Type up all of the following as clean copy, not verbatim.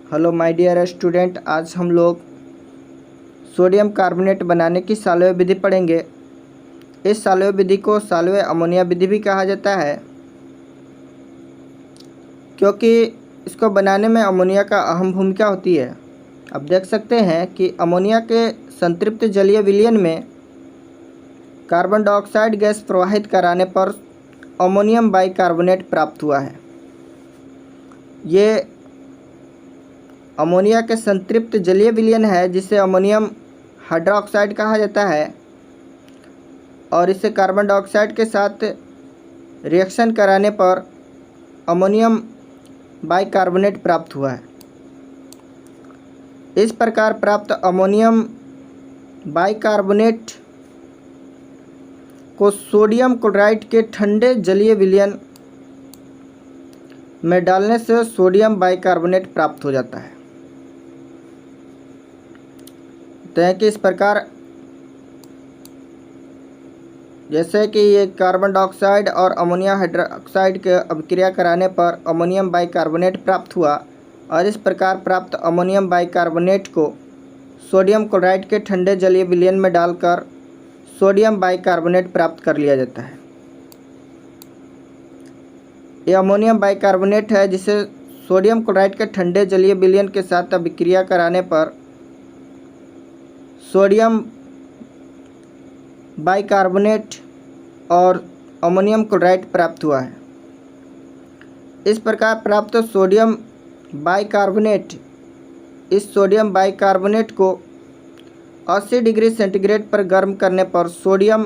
Hello my dear student, आज हम लोग सोडियम कार्बोनेट बनाने की साल्वे विधि पढ़ेंगे। इस साल्वे विधि को साल्वे अमोनिया विधि भी कहा जाता है, क्योंकि इसको बनाने में अमोनिया का अहम भूमिका होती है। अब देख सकते हैं कि अमोनिया के संतृप्त जलीय विलयन में कार्बन डाइऑक्साइड गैस प्रवाहित कराने पर अमोनियम बाइकार्बोनेट प्राप्त हुआ है। ये अमोनिया के संतृप्त जलीय विलयन है, जिसे अमोनियम हाइड्रोक्साइड कहा जाता है, और इसे कार्बन डाइऑक्साइड के साथ रिएक्शन कराने पर अमोनियम बाइकार्बोनेट प्राप्त हुआ है। इस प्रकार प्राप्त अमोनियम बाइकार्बोनेट को सोडियम क्लोराइड के ठंडे जलीय विलयन में डालने से सोडियम बाइकार्बोनेट प्राप्त हो जाता है। तो है कि इस प्रकार जैसे कि ये कार्बन डाइऑक्साइड और अमोनिया हाइड्रोक्साइड के अभिक्रिया कराने पर अमोनियम बाइकार्बोनेट प्राप्त हुआ, और इस प्रकार प्राप्त अमोनियम बाइकार्बोनेट को सोडियम क्लोराइड के ठंडे जलीय विलयन में डालकर सोडियम बाइकार्बोनेट प्राप्त कर लिया जाता है। ये अमोनियम बाइकार्बोनेट है, जिसे सोडियम क्लोराइड के ठंडे जलीय विलयन के साथ अभिक्रिया कराने पर सोडियम बाइकार्बोनेट और अमोनियम क्लोराइड प्राप्त हुआ है। इस प्रकार प्राप्त सोडियम बाइकार्बोनेट, इस सोडियम बाइकार्बोनेट को 80 डिग्री सेंटीग्रेड पर गर्म करने पर सोडियम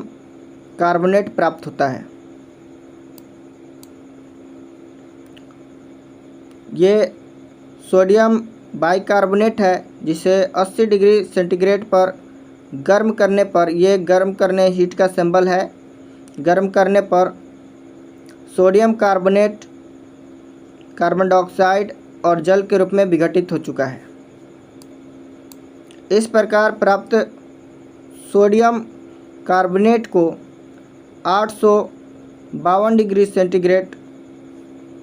कार्बोनेट प्राप्त होता है। ये सोडियम बाइकार्बोनेट है, जिसे 80 डिग्री सेंटीग्रेड पर गर्म करने पर, ये गर्म करने हीट का सिंबल है, गर्म करने पर सोडियम कार्बोनेट कार्बन डाइऑक्साइड और जल के रूप में विघटित हो चुका है। इस प्रकार प्राप्त सोडियम कार्बोनेट को 852 डिग्री सेंटीग्रेड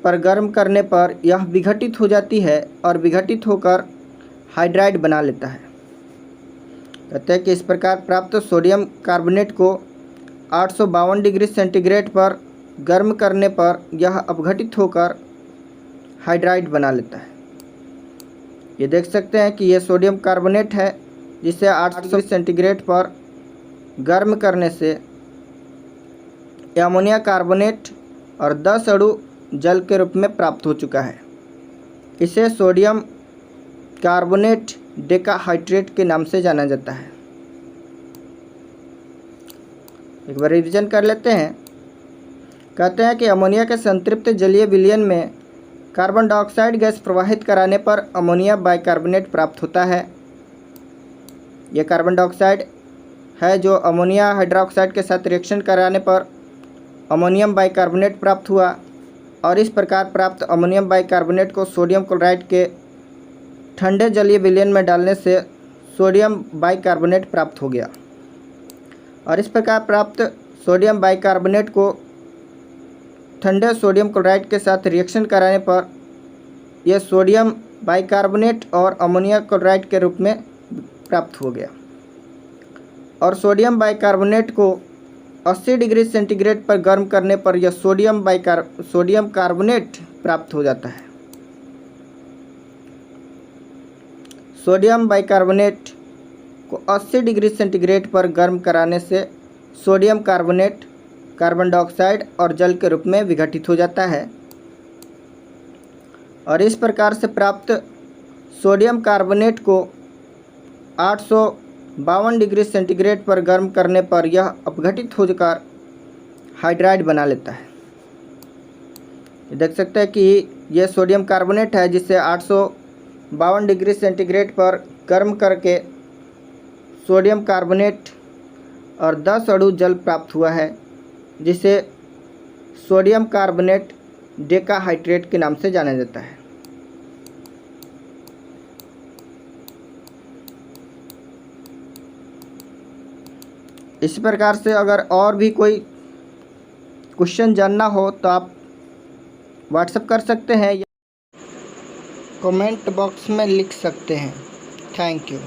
पर गर्म करने पर यह विघटित हो जाती है और विघटित होकर हाइड्राइड बना लेता है। कहते हैं कि इस प्रकार प्राप्त सोडियम कार्बोनेट को 852 डिग्री सेंटीग्रेड पर गर्म करने पर यह अपघटित होकर हाइड्राइड बना लेता है। ये देख सकते हैं कि यह सोडियम कार्बोनेट है, जिसे 800 सेंटीग्रेड पर गर्म करने से अमोनिया कार्बोनेट और 10 अणु जल के रूप में प्राप्त हो चुका है। इसे सोडियम कार्बोनेट डेकाहाइड्रेट के नाम से जाना जाता है। एक बार रिवीजन कर लेते हैं। कहते हैं कि अमोनिया के संतृप्त जलीय विलयन में कार्बन डाइऑक्साइड गैस प्रवाहित कराने पर अमोनिया बाइकार्बोनेट प्राप्त होता है। यह कार्बन डाइऑक्साइड है जो अमोनिया हाइड्रोक्साइड के साथ रिएक्शन कराने पर अमोनियम बाइकार्बोनेट प्राप्त हुआ, और इस प्रकार प्राप्त अमोनियम बाइकार्बोनेट को सोडियम क्लोराइड के ठंडे जलीय विलयन में डालने से सोडियम बाइकार्बोनेट प्राप्त हो गया। और इस प्रकार प्राप्त सोडियम बाइकार्बोनेट को ठंडे सोडियम क्लोराइड के साथ रिएक्शन कराने पर यह सोडियम बाइकार्बोनेट और अमोनिया क्लोराइड के रूप में प्राप्त हो गया। और सोडियम बाइकार्बोनेट को 80 डिग्री सेंटीग्रेड पर गर्म करने पर यह सोडियम कार्बोनेट प्राप्त हो जाता है। सोडियम बाइकार्बोनेट को 80 डिग्री सेंटीग्रेड पर गर्म कराने से सोडियम कार्बोनेट कार्बन डाइऑक्साइड और जल के रूप में विघटित हो जाता है। और इस प्रकार से प्राप्त सोडियम कार्बोनेट को 852 डिग्री सेंटीग्रेड पर गर्म करने पर यह अपघटित होकर हाइड्राइड बना लेता है। देख सकते हैं कि यह सोडियम कार्बोनेट है, जिसे 852 डिग्री सेंटीग्रेड पर गर्म करके सोडियम कार्बोनेट और 10 अणु जल प्राप्त हुआ है, जिसे सोडियम कार्बोनेट डेकाहाइड्रेट के नाम से जाना जाता है। इस प्रकार से अगर और भी कोई क्वेश्चन जानना हो तो आप व्हाट्सएप कर सकते हैं। कमेंट बॉक्स में लिख सकते हैं। Thank you.